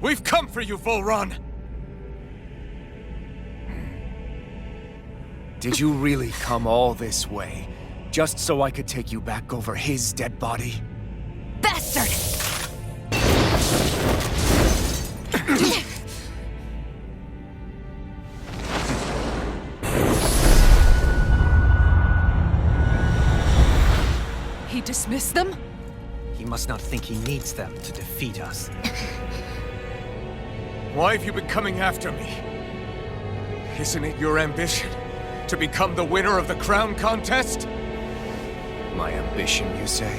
We've come for you, Volron! Did you really come all this way, just so I could take you back over his dead body? Bastard! He dismissed them? He must not think he needs them to defeat us. Why have you been coming after me? Isn't it your ambition to become the winner of the crown contest? My ambition, you say?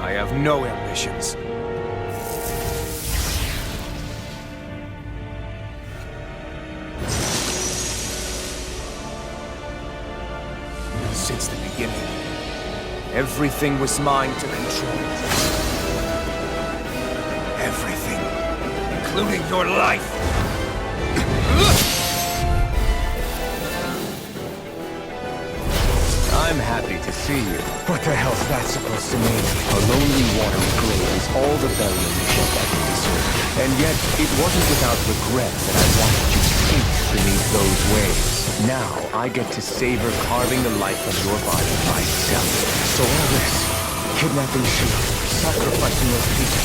I have no ambitions. Since the beginning, everything was mine to control. Everything, including your life. I'm happy to see you. What the hell's that supposed to mean? A lonely watery grave is all the burial you shall ever deserve. And yet, it wasn't without regret that I wanted you to sink beneath those waves. Now, I get to savor carving the life of your body myself. So all this, kidnapping sheep, sacrificing those people,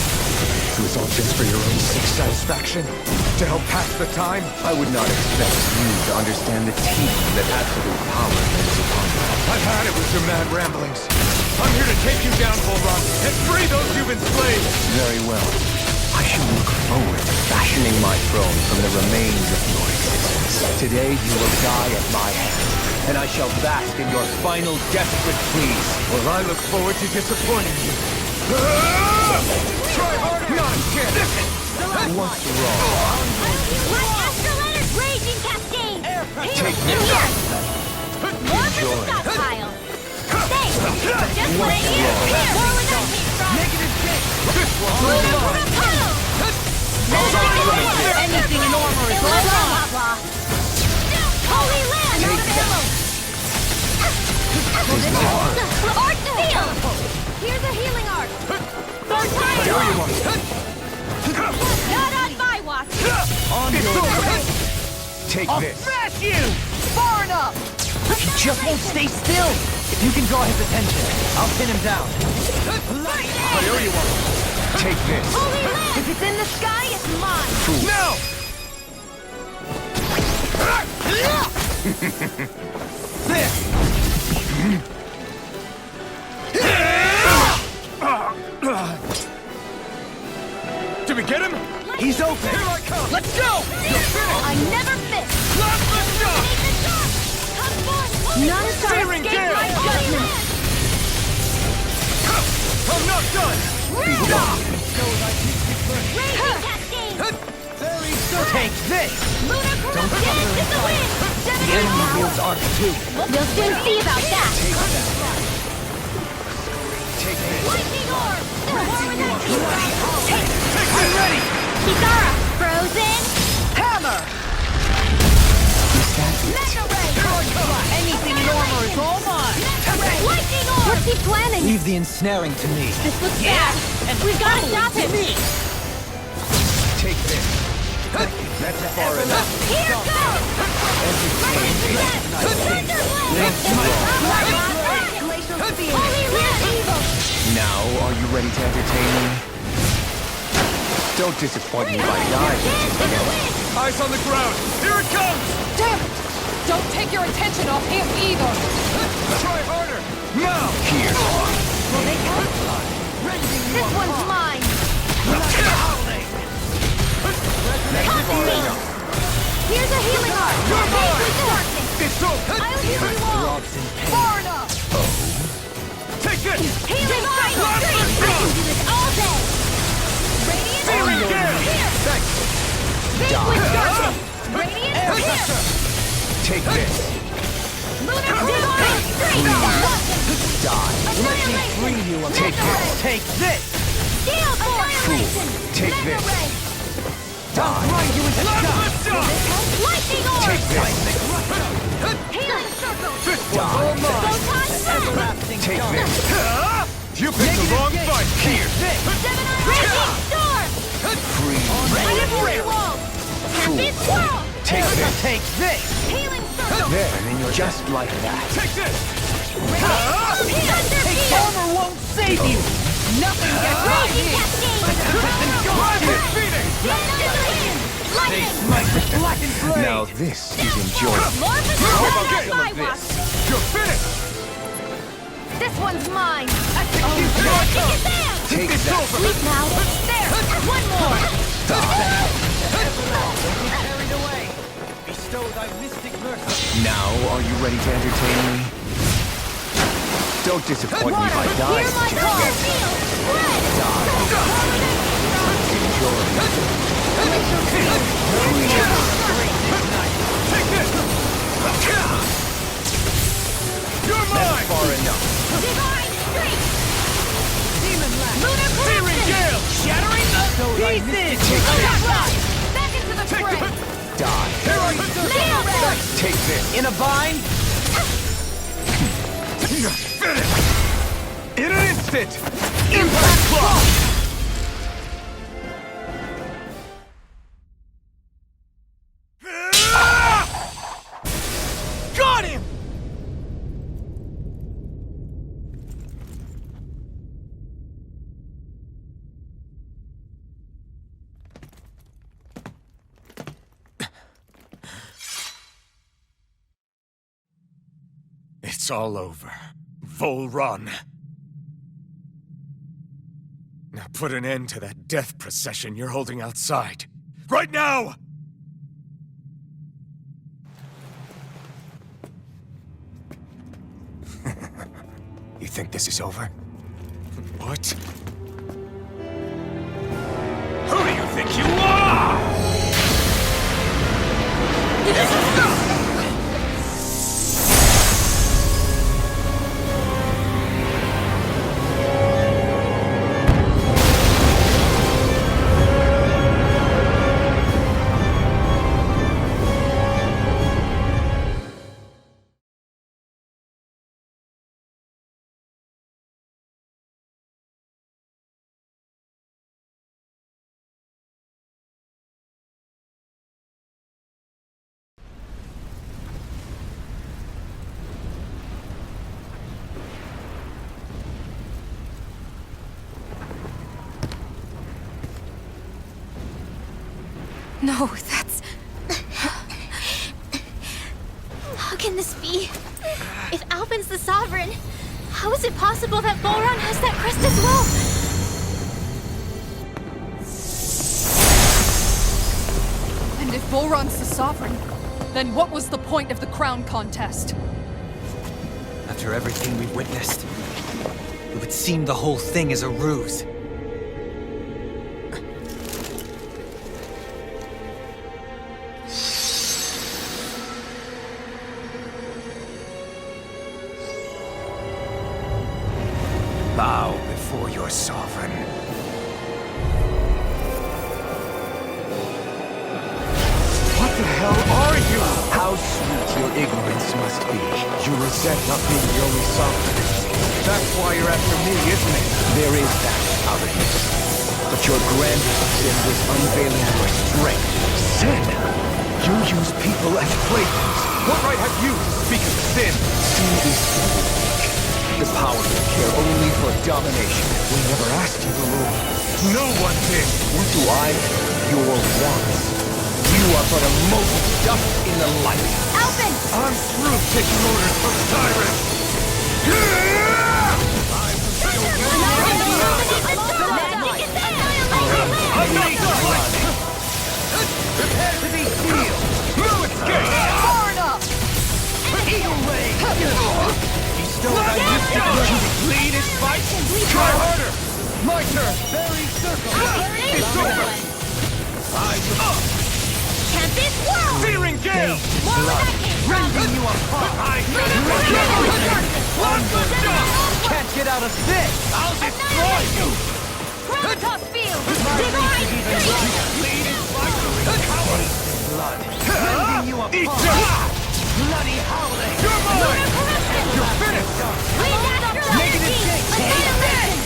it was all just for your own sick satisfaction? To help pass the time? I would not expect you to understand the teaching that absolute power is upon you. I've had it with your mad ramblings. I'm here to take you down, Volron, and free those you've enslaved! Very well. I shall look forward to fashioning my throne from the remains of your existence. Today you will die at my hand, and I shall bask in your final desperate pleas. Well, I look forward to disappointing you. Try harder! Not again! What's wrong? Like Astral Leonard's raging cascade! Take Here! More for the stockpile! Thanks! Just what I need! Here! More where that came from! Negative change! This one's all Lunar mine! Repel! Anything in armor is all wrong! Holy land! Out of ammo! Arc Seal! Here's a healing arc! Third time! Not on my watch! On your way! Take this! Smash you! Far enough! He just won't stay still! If you can draw his attention, I'll pin him down. Whatever you want. Take this! Holy land! If it's in the sky, it's mine! Now! This! Did we get him? He's open! Here I come! Let's go! I never miss! Last lift up! Come forth! None shall Steering escape gear! my judgment! I'm not done! Raging cascade! Take this! Lunar corruption into the wind! The enemy wields arc too. You'll soon see about that! Take this! Lightning orb! I'm ready! Kikara! Frozen! Hammer! Mega ray! Anything in armor is all mine! Lightning orb! What's he planning? Leave the ensnaring to me. This looks bad! We've got to stop him! Take this! That's far enough! Here goes! Holy land evil! Now, are you ready to entertain me? Don't disappoint me by dying. Eyes on the ground! Here it comes! Damn it! Don't take your attention off him either! Try harder! Now! Here! Will they help? This one's mine! Next Here's a healing arc! You're mine! Darkness! It's so... I'll heal you all! Far enough! Take this! Healing final stream! I can do this all day! Radiant Steering arrow! gear! Here! Thanks! Big with darkness! Radiant here! Take this! Lunar divine stream! Die! Let me free you of Take this! Take this! Steel annihilation! Take Mega this. ray! I'll grind you into dust! Lightning orb! Take this! Healing circle! Die! long fight here. Raging storm! Freeze. Unfree wall! Tempest swirl! Take this. Take this! Healing circle! There, and then you're just like that. Take this! Thunder field! Armor won't save you! Nothing gets by Raging me! cascade! Lightning! Smite with blackened blade! Now this is enjoyable. More possession Some on of my this! watch! You're finished. This one's mine! Execute your turn! Take that. Sleep now! There! One more! Carried away! Bestow thy mystic mercy! Now, are you ready to entertain me? Don't disappoint me by dying. Hear my call! Field! Spread! Enjoy. Take this! You're mine. Far enough. Divine streak! Demon lash! Lunar corruption! Gale. Shattering the pieces! Back into the fray! Die. Nailed them! Take this. In a bind? Finish. In an instant. Impact block! Got him. It's all over. Vol run. Now put an end to that death procession you're holding outside. Right now! You think this is over? What? Who do you think you are? No, that's... How can this be? If Alpin's the Sovereign, how is it possible that Volron has that crest as well? And if Volron's the Sovereign, then what was the point of the crown contest? After everything we've witnessed, it would seem the whole thing is a ruse. Bow before your sovereign. What the hell are you? How sweet your ignorance must be. You resent not being the only sovereign. That's why you're after me, isn't it? There is that out of you. But your grandest sin was unveiling your strength. Sin? You use people as playthings. What right have you to speak of sin? Sin is evil. The power to care only for domination. We never asked you to rule. No one did. What do I care? Your wants. You are but a mote of dust in the light. Alpin! I'm through taking orders from tyrants. I'm not done. Prepare to be sealed. No escape. Far enough! Eagle Ray! Bestow thy mystic mercy! Lead is fight. Try harder. My turn! Very circle! It's over. Tempest World! Searing gale. More where that came from! Rending you apart! Can't get out of this! I'll destroy you. Gravitas Field! Divine Streak! Blood! Rending you Eat apart! your... Bloody howling! You're mine. Corruption! You're finished. Wind Astral Energy! Annihilation!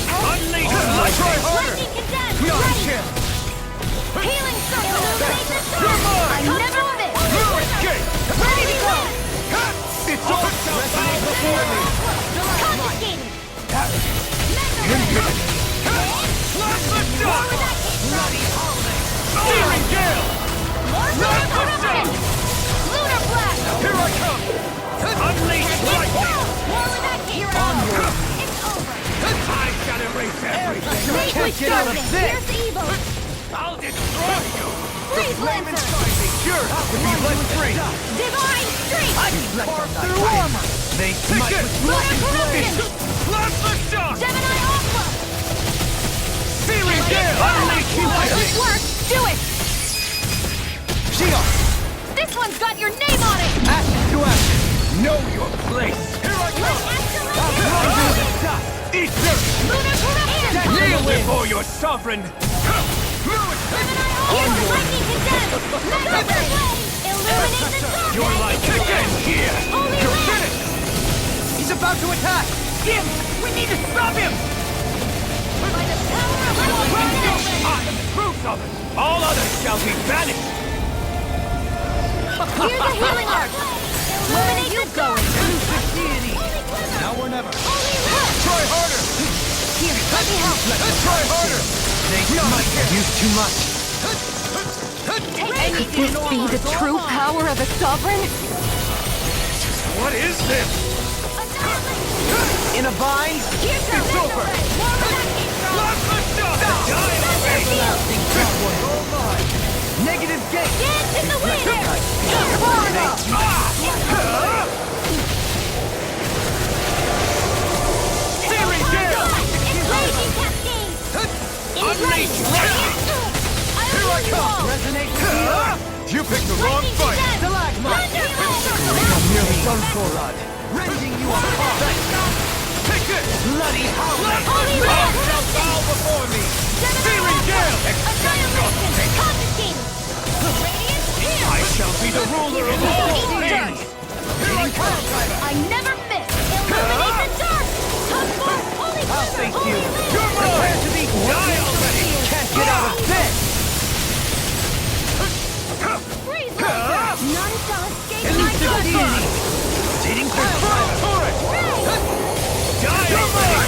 Unleash! Try harder! Lightning condemned! No Ready! chance! Healing circle! Illuminate the You're sun! mine! I never miss! No escape! Ready to go! It's all bow before me! Confiscated! Flash the shot! Bloody Searing gale! More lunar corruption! Lunar blast! Here I come! Unleash lightning! More with that case! It's over! I shall erase everything! Safely chosen! Here's the evil! I'll destroy you! Freeze Lancer! You're to be let free! Divine Streak! Carve through armor! They smite with Lunar corruption! Flash the shot! Gemini Aqua! Searing gale! Unleash Good lightning! work! Do it! Shield! This one's got your name on it! Ashes to ashes! Know your place! Here I Let come! Astrolabe Rise to the dust! Eat dirt! Lunar corruption! Kneel before your sovereign! Gemini Aqua! Lightning condemned! Mega Ray! Illuminate the sun! Your life will end here! Holy You're Land! finished! He's about to attack! Jim! We need to stop him! By the power of Lightning I am proof of it! All others shall be banished! Here's a healing arc! Illuminate the sun! Now or never! Holy Land! Try harder! Here, let me help! Let's try harder! They might have used too much! Take it! This be the true power of a sovereign? What is this? In a bind? Here's your It's Laser over! Ray! More with that case, Blast the shot! Thunder Field! This one's all mine! Negative gate! Dance in the wind! Searing gale! It's Raging Cascade! Unleash lightning! Here I come! Resonate You picked the wrong fight! I'm nearly done for, Rod. Rending you apart. Take it! Bloody howling! Holy All Land! shall bow before me! Searing gale! Annihilation! Confiscated! Radiant Pierce! I shall be the ruler of all things! Here I come! I never miss! Illuminate the dark! Come forth! Holy I'll Quiver! face Holy you. Land! You're Prepare mine! to be Die already! Can't get out of this! Freeze Lancer! None shall escape my Elusive judgment! deity! Dating for fire! Turret! Die already!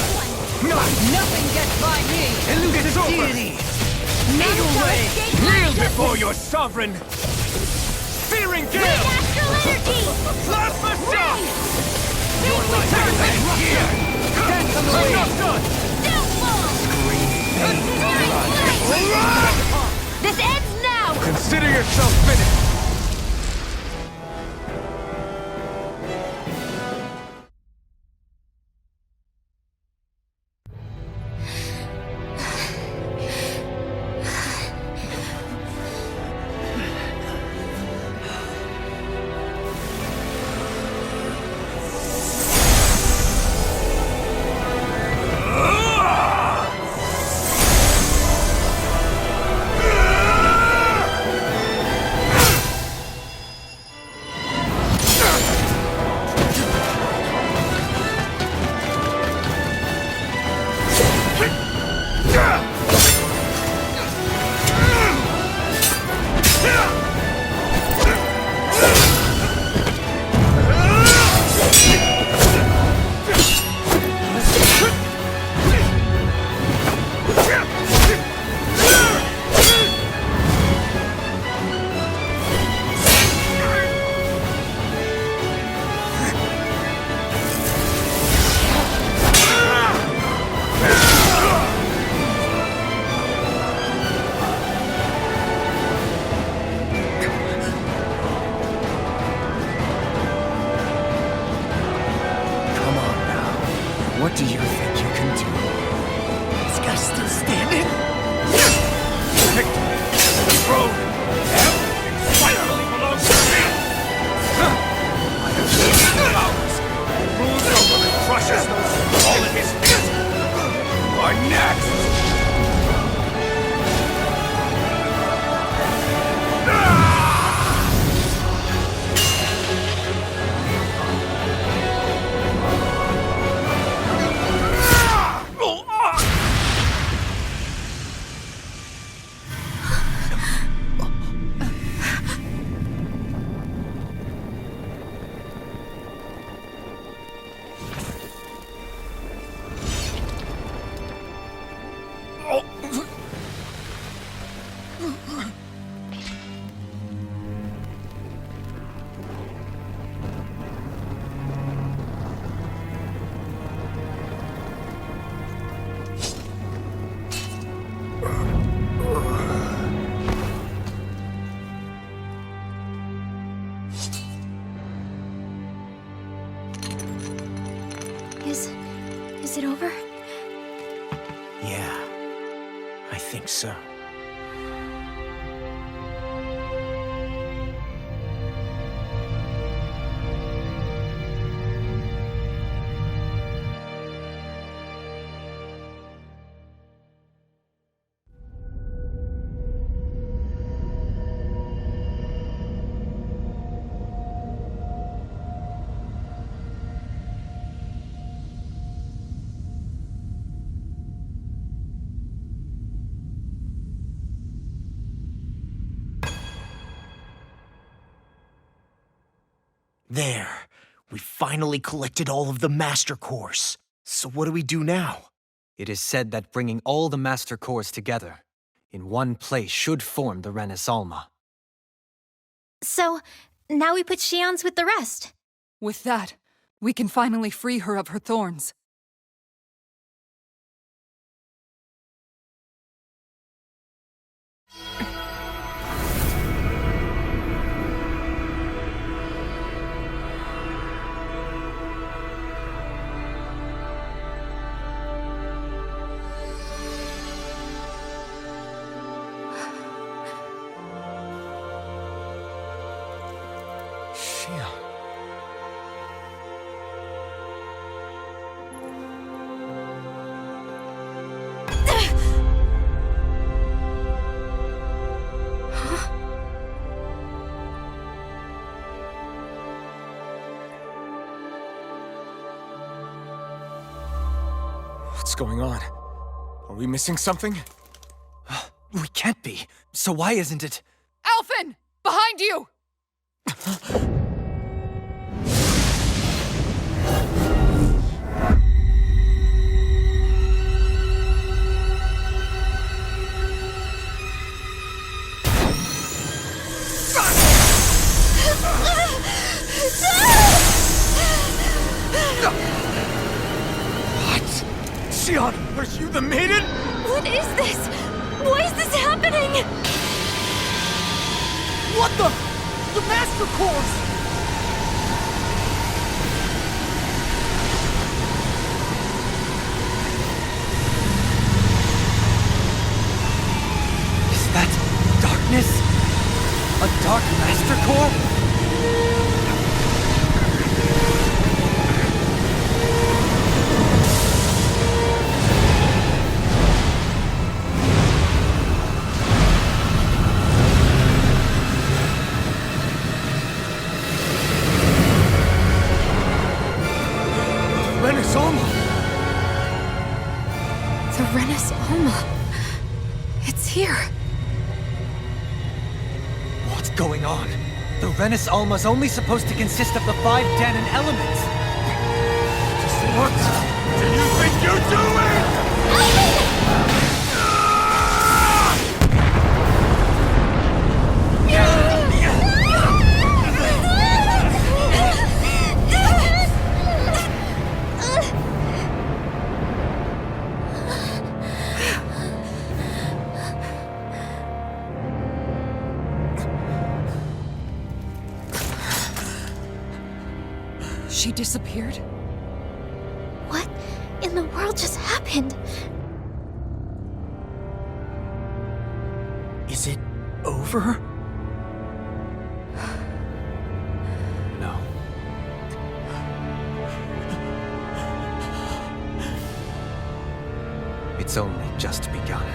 Nothing gets by me! Elusive over. deity! None Eagle shall ray! escape my Kneel judgment! before your sovereign! Searing Bring gale! astral energy! Blast the shot! Your Life will end here! Dance on the I'm wing! not done! Downfall! Searing flame! This ends now! Consider yourself finished! Is it over? Yeah, I think so. There. We finally collected all of the Master Cores. So what do we do now? It is said that bringing all the Master Cores together in one place should form the Renis Alma. So, now we put Shion's with the rest. With that, we can finally free her of her thorns. Shion. What's going on? Are we missing something? We can't be. So why isn't it? Alphen! Behind you! Shion, are you the maiden? What is this? Why is this happening? What the? The Master Cores! Is that darkness? A Dark Master Core? Renis Alma! The Renis Alma. It's here. What's going on? The Renis Alma's only supposed to consist of the 5 Danon elements. Just what do you think you're doing? She disappeared? What in the world just happened? Is it over? No. It's only just begun.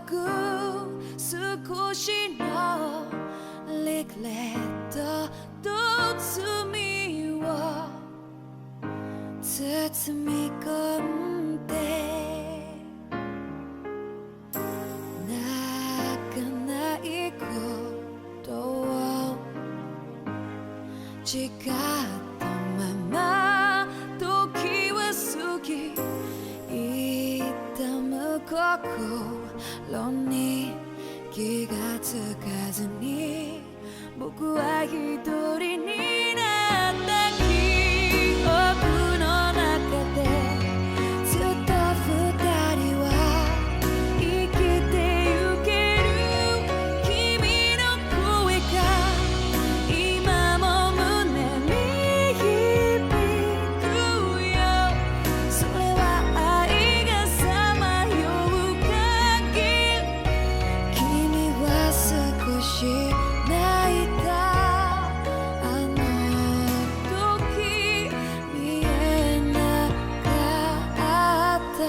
く少しのリグレット包みを包み込んで泣かないことを誓ったまま時は過ぎ痛む心に気がつかずに僕は一人になった記憶の中でずっと二人は生きてゆける君の声が今も胸に響くよそれは愛がさまよう限り君は少し泣いたあの時見えなかった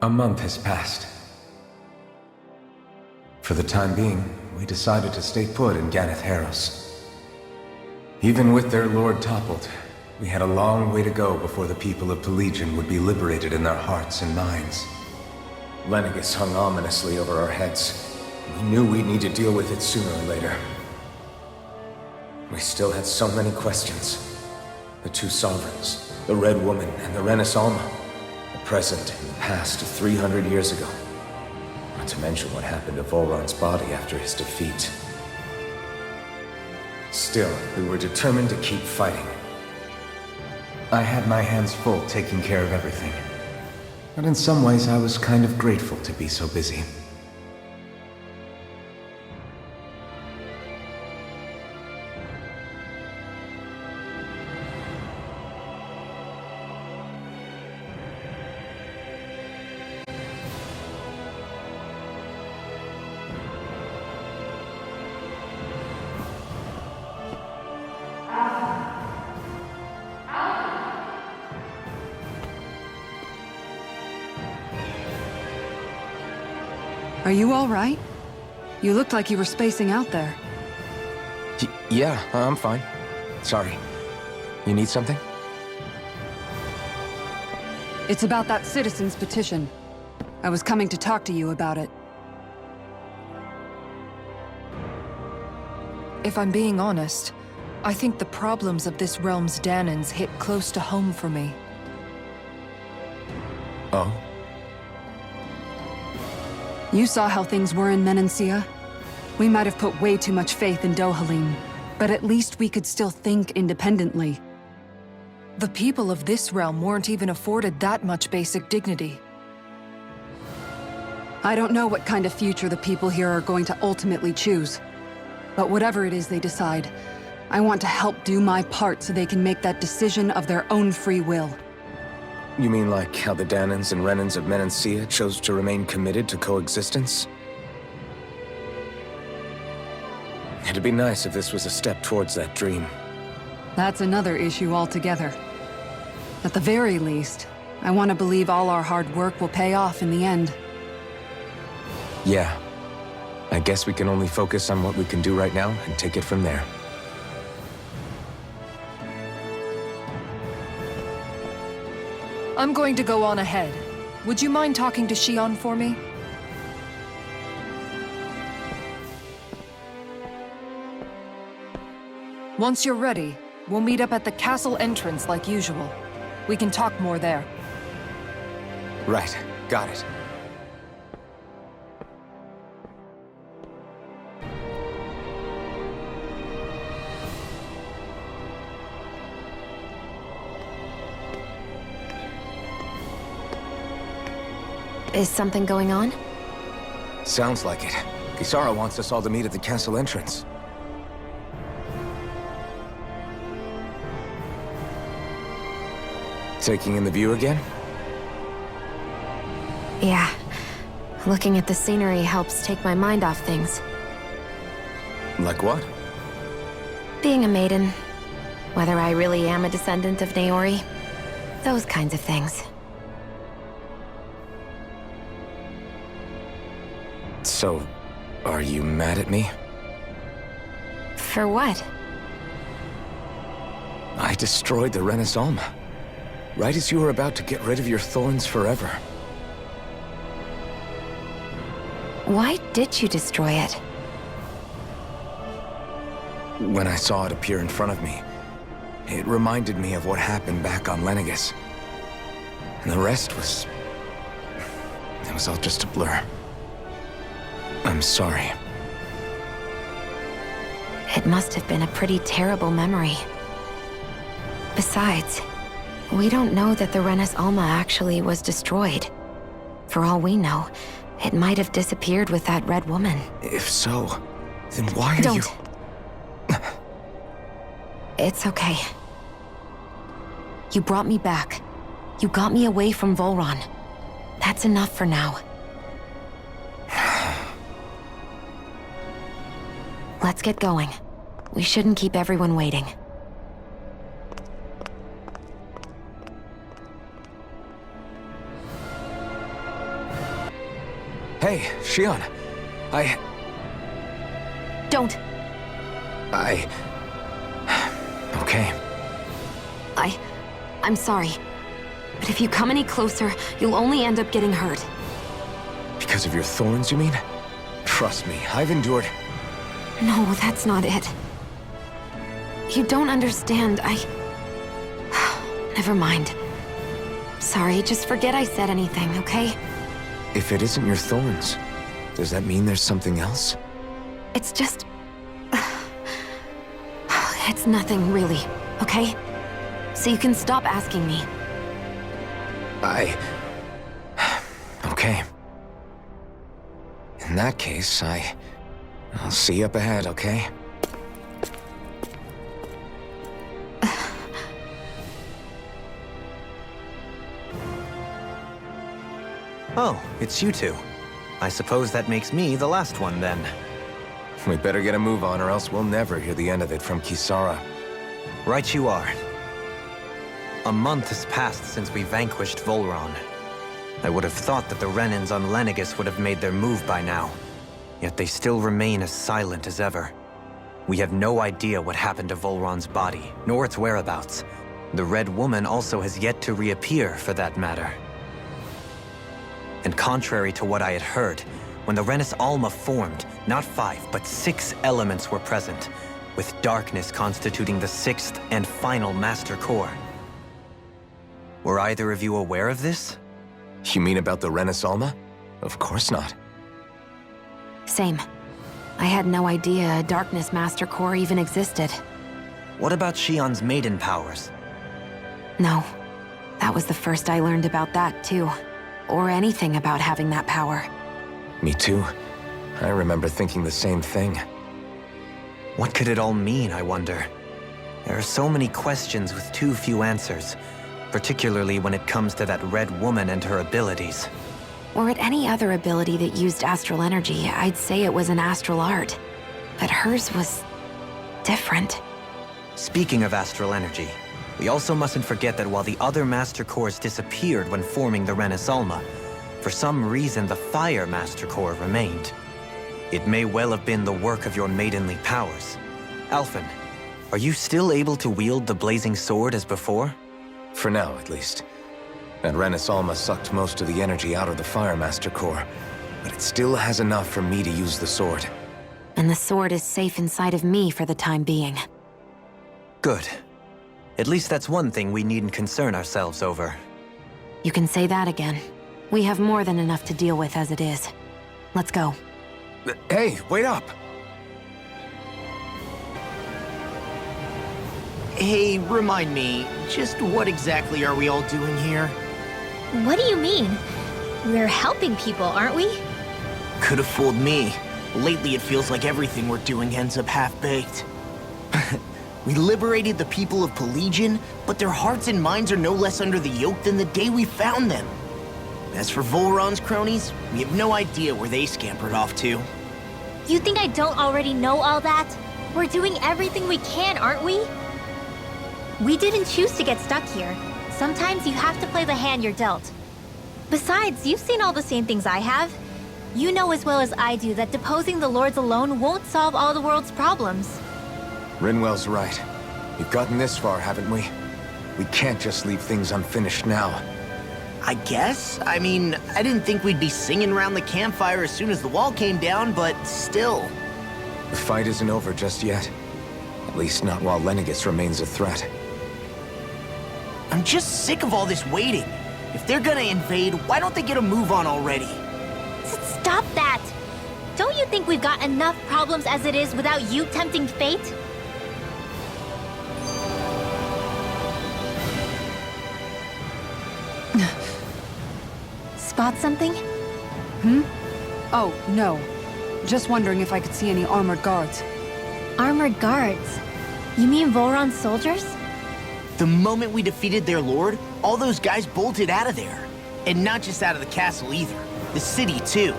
A month has passed. For the time being, we decided to stay put in Ganeth Harros. Even with their lord toppled, we had a long way to go before the people of Pelegion would be liberated in their hearts and minds. Lenegus hung ominously over our heads. We knew we'd need to deal with it sooner or later. We still had so many questions. The two sovereigns, the Red Woman and the Renaissance, the present and the past 300 years ago. Not to mention what happened to Volron's body after his defeat. Still, we were determined to keep fighting. I had my hands full taking care of everything. But in some ways, I was kind of grateful to be so busy. Are you all right? You looked like you were spacing out there. Yeah, I'm fine. Sorry. You need something? It's about that citizen's petition. I was coming to talk to you about it. If I'm being honest, I think the problems of this realm's Danans hit close to home for me. Oh? You saw how things were in Menancia? We might have put way too much faith in Dohalim, but at least we could still think independently. The people of this realm weren't even afforded that much basic dignity. I don't know what kind of future the people here are going to ultimately choose. But whatever it is they decide, I want to help do my part so they can make that decision of their own free will. You mean like how the Danans and Renans of Menancia chose to remain committed to coexistence? It'd be nice if this was a step towards that dream. That's another issue altogether. At the very least, I want to believe all our hard work will pay off in the end. Yeah. I guess we can only focus on what we can do right now and take it from there. I'm going to go on ahead. Would you mind talking to Shion for me? Once you're ready, we'll meet up at the castle entrance like usual. We can talk more there. Right. Got it. Is something going on? Sounds like it. Kisara wants us all to meet at the castle entrance. Taking in the view again? Yeah. Looking at the scenery helps take my mind off things. Like what? Being a maiden. Whether I really am a descendant of Naori. Those kinds of things. So, are you mad at me? For what? I destroyed the Renaissance. Right as you were about to get rid of your thorns forever. Why did you destroy it? When I saw it appear in front of me, it reminded me of what happened back on Lenegis. And the rest was... it was all just a blur. I'm sorry. It must have been a pretty terrible memory. Besides, we don't know that the Renis Alma actually was destroyed. For all we know, it might have disappeared with that red woman. If so, then why are you... Don't. It's okay. You brought me back. You got me away from Volron. That's enough for now. Let's get going. We shouldn't keep everyone waiting. Hey, Shion. Don't! Okay. I'm sorry. But if you come any closer, you'll only end up getting hurt. Because of your thorns, you mean? Trust me, I've endured... No, that's not it. You don't understand, Never mind. Sorry, just forget I said anything, okay? If it isn't your thorns, does that mean there's something else? It's just... It's nothing, really, okay? So you can stop asking me. Okay. In that case, I'll see you up ahead, okay? Oh, it's you two. I suppose that makes me the last one, then. We better get a move on, or else we'll never hear the end of it from Kisara. Right you are. A month has passed since we vanquished Volron. I would have thought that the Renins on Lenegis would have made their move by now. Yet they still remain as silent as ever. We have no idea what happened to Volron's body, nor its whereabouts. The Red Woman also has yet to reappear, for that matter. And contrary to what I had heard, when the Renis Alma formed, not 5, but 6 elements were present, with darkness constituting the 6th and final Master Core. Were either of you aware of this? You mean about the Renis Alma? Of course not. Same. I had no idea a Darkness Master Core even existed. What about Shion's maiden powers? No. That was the first I learned about that, too. Or anything about having that power. Me too. I remember thinking the same thing. What could it all mean, I wonder? There are so many questions with too few answers, particularly when it comes to that Red Woman and her abilities. Were it any other ability that used astral energy, I'd say it was an astral art. But hers was... different. Speaking of astral energy, we also mustn't forget that while the other Master Cores disappeared when forming the Renis Alma, for some reason the Fire Master Core remained. It may well have been the work of your maidenly powers. Alphen, are you still able to wield the blazing sword as before? For now, at least. That Renis Alma sucked most of the energy out of the Fire Master Core, but it still has enough for me to use the sword. And the sword is safe inside of me for the time being. Good. At least that's one thing we needn't concern ourselves over. You can say that again. We have more than enough to deal with as it is. Let's go. Hey, wait up! Hey, remind me, just what exactly are we all doing here? What do you mean? We're helping people, aren't we? Could have fooled me. Lately, it feels like everything we're doing ends up half-baked. We liberated the people of Pelagian, but their hearts and minds are no less under the yoke than the day we found them. As for Volron's cronies, we have no idea where they scampered off to. You think I don't already know all that? We're doing everything we can, aren't we? We didn't choose to get stuck here. Sometimes you have to play the hand you're dealt. Besides, you've seen all the same things I have. You know as well as I do that deposing the lords alone won't solve all the world's problems. Rinwell's right. We've gotten this far, haven't we? We can't just leave things unfinished now. I guess? I mean, I didn't think we'd be singing around the campfire as soon as the wall came down, but still. The fight isn't over just yet. At least not while Lenegis remains a threat. I'm just sick of all this waiting. If they're gonna invade, why don't they get a move on already? Stop that! Don't you think we've got enough problems as it is without you tempting fate? Spot something? Oh, no. Just wondering if I could see any armored guards. Armored guards? You mean Volron's soldiers? The moment we defeated their lord, all those guys bolted out of there. And not just out of the castle either. The city, too.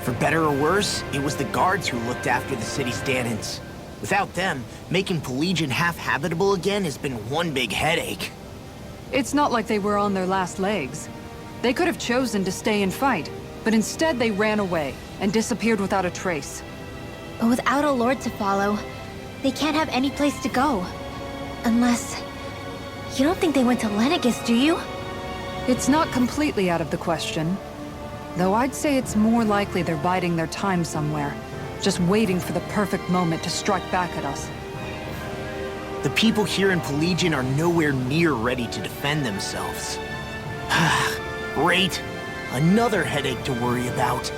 For better or worse, it was the guards who looked after the city's Danans. Without them, making Pelagian half-habitable again has been one big headache. It's not like they were on their last legs. They could have chosen to stay and fight, but instead they ran away and disappeared without a trace. But without a lord to follow, they can't have any place to go. Unless... You don't think they went to Lenegis, do you? It's not completely out of the question. Though I'd say it's more likely they're biding their time somewhere, just waiting for the perfect moment to strike back at us. The people here in Pelagian are nowhere near ready to defend themselves. Great. Another headache to worry about.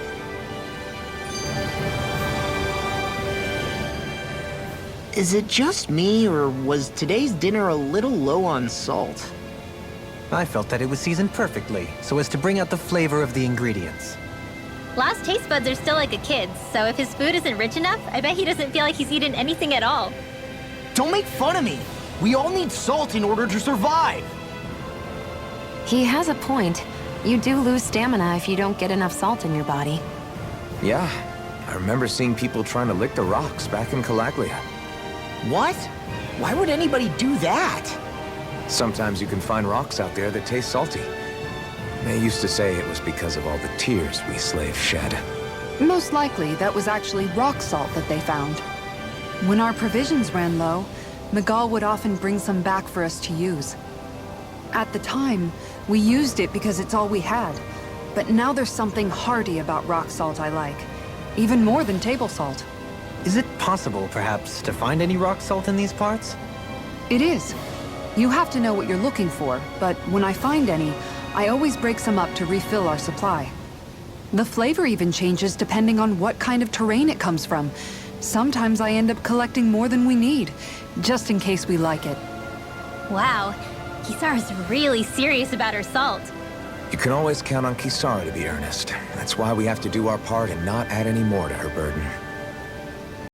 Is it just me, or was today's dinner a little low on salt? I felt that it was seasoned perfectly, so as to bring out the flavor of the ingredients. Last taste buds are still like a kid's, so if his food isn't rich enough, I bet he doesn't feel like he's eaten anything at all. Don't make fun of me! We all need salt in order to survive! He has a point. You do lose stamina if you don't get enough salt in your body. Yeah, I remember seeing people trying to lick the rocks back in Calaglia. What? Why would anybody do that? Sometimes you can find rocks out there that taste salty. They used to say it was because of all the tears we slaves shed. Most likely, that was actually rock salt that they found. When our provisions ran low, Miguel would often bring some back for us to use. At the time, we used it because it's all we had. But now there's something hearty about rock salt I like. Even more than table salt. Is it possible, perhaps, to find any rock salt in these parts? It is. You have to know what you're looking for, but when I find any, I always break some up to refill our supply. The flavor even changes depending on what kind of terrain it comes from. Sometimes I end up collecting more than we need, just in case we like it. Wow, Kisara's really serious about her salt. You can always count on Kisara to be earnest. That's why we have to do our part and not add any more to her burden.